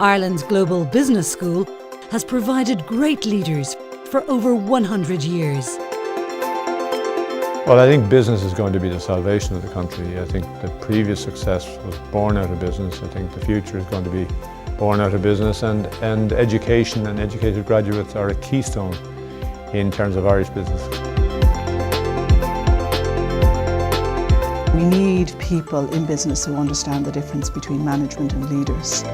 Ireland's global business school has provided great leaders for over 100 years. Well, I think business is going to be the salvation of the country. I think the previous success was born out of business. I think the future is going to be born out of business, and education and educated graduates are a keystone in terms of Irish business. We need people in business who understand the difference between management and leaders.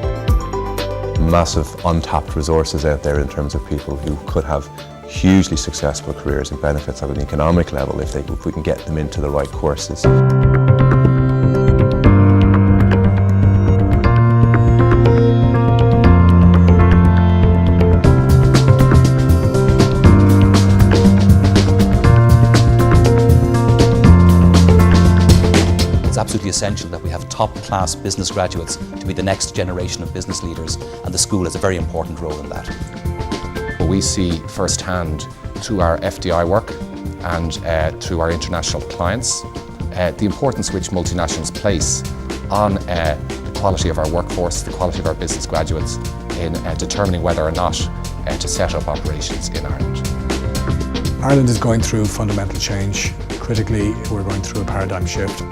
Massive untapped resources out there in terms of people who could have hugely successful careers and benefits at an economic level if we can get them into the right courses. It's absolutely essential that we have top-class business graduates to be the next generation of business leaders, and the school has a very important role in that. We see firsthand through our FDI work and through our international clients the importance which multinationals place on the quality of our workforce, the quality of our business graduates in determining whether or not to set up operations in Ireland. Ireland is going through fundamental change. Critically, we're going through a paradigm shift.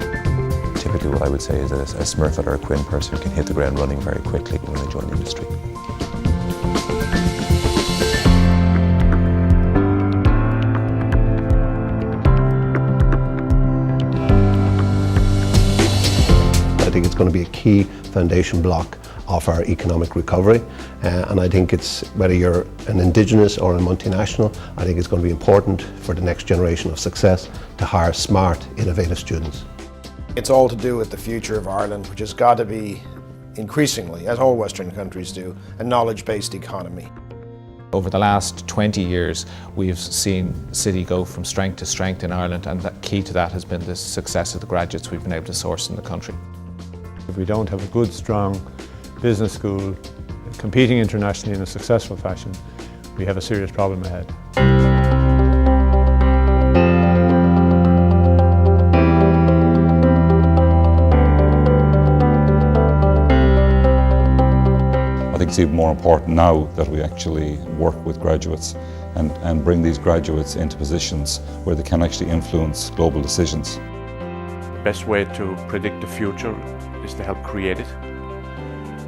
Typically what I would say is that a Smurfit or a Quinn person can hit the ground running very quickly when they join the industry. I think it's going to be a key foundation block of our economic recovery, and I think it's, whether you're an Indigenous or a multinational, I think it's going to be important for the next generation of success to hire smart, innovative students. It's all to do with the future of Ireland, which has got to be increasingly, as all Western countries do, a knowledge-based economy. Over the last 20 years, we've seen City go from strength to strength in Ireland, and the key to that has been the success of the graduates we've been able to source in the country. If we don't have a good, strong business school competing internationally in a successful fashion, we have a serious problem ahead. I think it's even more important now that we actually work with graduates and bring these graduates into positions where they can actually influence global decisions. The best way to predict the future is to help create it.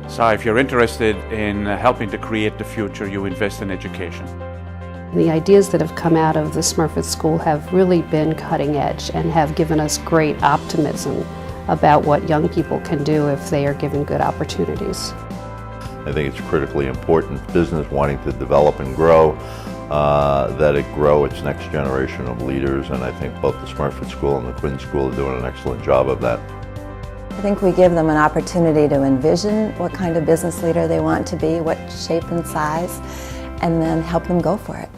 So if you're interested in helping to create the future, you invest in education. The ideas that have come out of the Smurfit School have really been cutting edge and have given us great optimism about what young people can do if they are given good opportunities. I think it's critically important, business wanting to develop and grow, that it grow its next generation of leaders, and I think both the Smurfit School and the Quinn School are doing an excellent job of that. I think we give them an opportunity to envision what kind of business leader they want to be, what shape and size, and then help them go for it.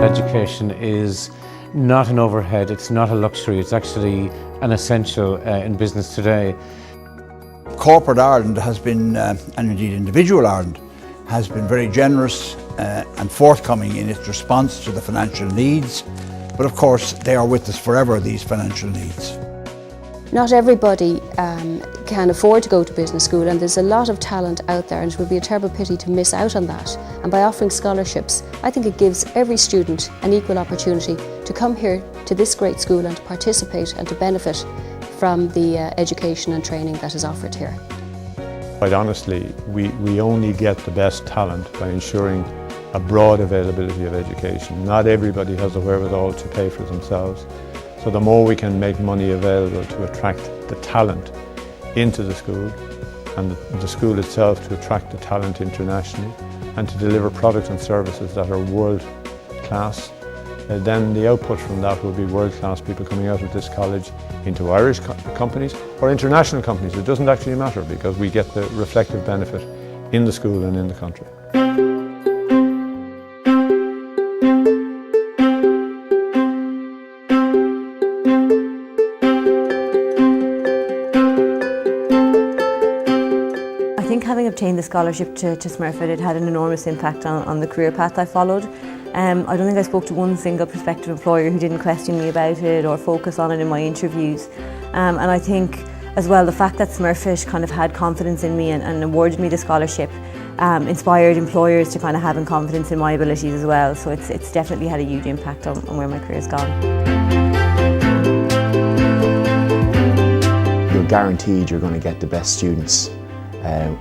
Education is not an overhead, it's not a luxury, it's actually an essential in business today. Corporate Ireland has been, and indeed individual Ireland, has been very generous and forthcoming in its response to the financial needs, but of course they are with us forever, these financial needs. Not everybody can afford to go to business school, and there's a lot of talent out there, and it would be a terrible pity to miss out on that. And by offering scholarships, I think it gives every student an equal opportunity to come here to this great school and to participate and to benefit from the education and training that is offered here. Quite honestly, we only get the best talent by ensuring a broad availability of education. Not everybody has the wherewithal to pay for themselves. So the more we can make money available to attract the talent into the school, and the school itself to attract the talent internationally, and to deliver products and services that are world class, then the output from that will be world class people coming out of this college into Irish companies or international companies. It doesn't actually matter, because we get the reflective benefit in the school and in the country. I think having Having obtained the scholarship to Smurfit, it had an enormous impact on the career path I followed. I don't think I spoke to one single prospective employer who didn't question me about it or focus on it in my interviews. And I think as well the fact that Smurfit kind of had confidence in me and awarded me the scholarship inspired employers to kind of having confidence in my abilities as well. So it's definitely had a huge impact on where my career's gone. You're guaranteed you're going to get the best students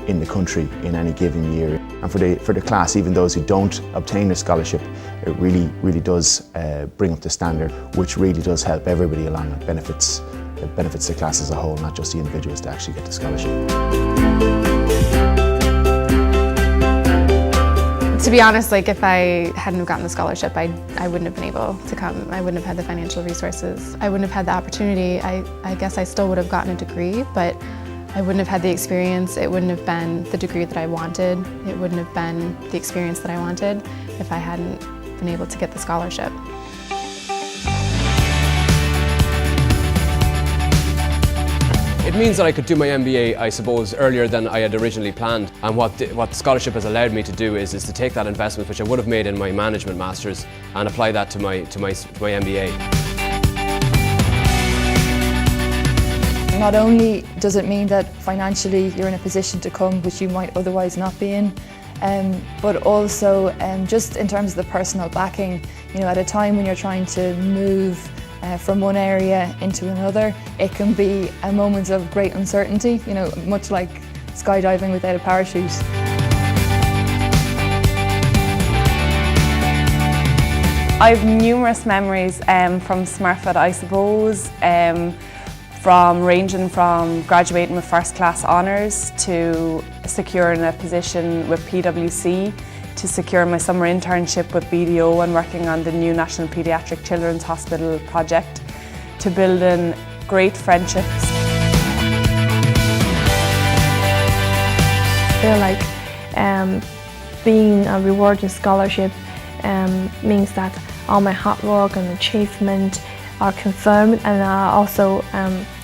in the country in any given year. And for the class, even those who don't obtain a scholarship, it really does bring up the standard, which really does help everybody along. It benefits the class as a whole, not just the individuals to actually get the scholarship. To be honest, like if I hadn't have gotten the scholarship, I wouldn't have been able to come. I wouldn't have had the financial resources. I wouldn't have had the opportunity. I guess I still would have gotten a degree, but I wouldn't have had the experience. It wouldn't have been the degree that I wanted. It wouldn't have been the experience that I wanted if I hadn't been able to get the scholarship. It means that I could do my MBA, I suppose, earlier than I had originally planned. And what the scholarship has allowed me to do is to take that investment, which I would have made in my management masters, and apply that to my MBA. Not only does it mean that financially you're in a position to come which you might otherwise not be in, but also just in terms of the personal backing, you know, at a time when you're trying to move from one area into another, it can be a moment of great uncertainty, you know, much like skydiving without a parachute. I have numerous memories from Smurfit, I suppose, ranging from graduating with first class honours to securing a position with PwC, to secure my summer internship with BDO and working on the new National Paediatric Children's Hospital project, to building great friendships. I feel like being a rewarding scholarship means that all my hard work and achievement are confirmed, and I also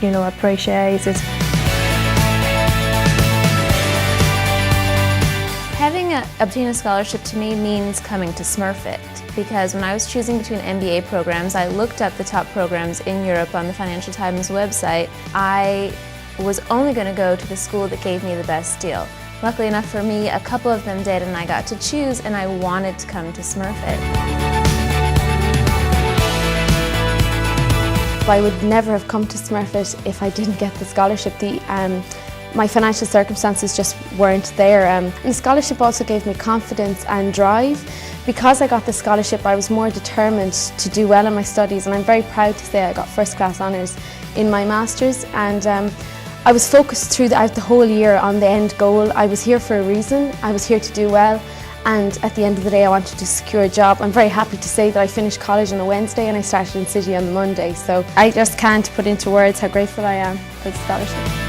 appreciate it. Obtaining a scholarship to me means coming to Smurfit, because when I was choosing between MBA programs, I looked up the top programs in Europe on the Financial Times website. I was only going to go to the school that gave me the best deal. Luckily enough for me, a couple of them did, and I got to choose, and I wanted to come to Smurfit. I would never have come to Smurfit if I didn't get the scholarship. My financial circumstances just weren't there. And the scholarship also gave me confidence and drive. Because I got the scholarship, I was more determined to do well in my studies, and I'm very proud to say I got first class honours in my masters. And I was focused throughout the whole year on the end goal. I was here for a reason. I was here to do well, and at the end of the day I wanted to secure a job. I'm very happy to say that I finished college on a Wednesday and I started in City on the Monday. So I just can't put into words how grateful I am for the scholarship.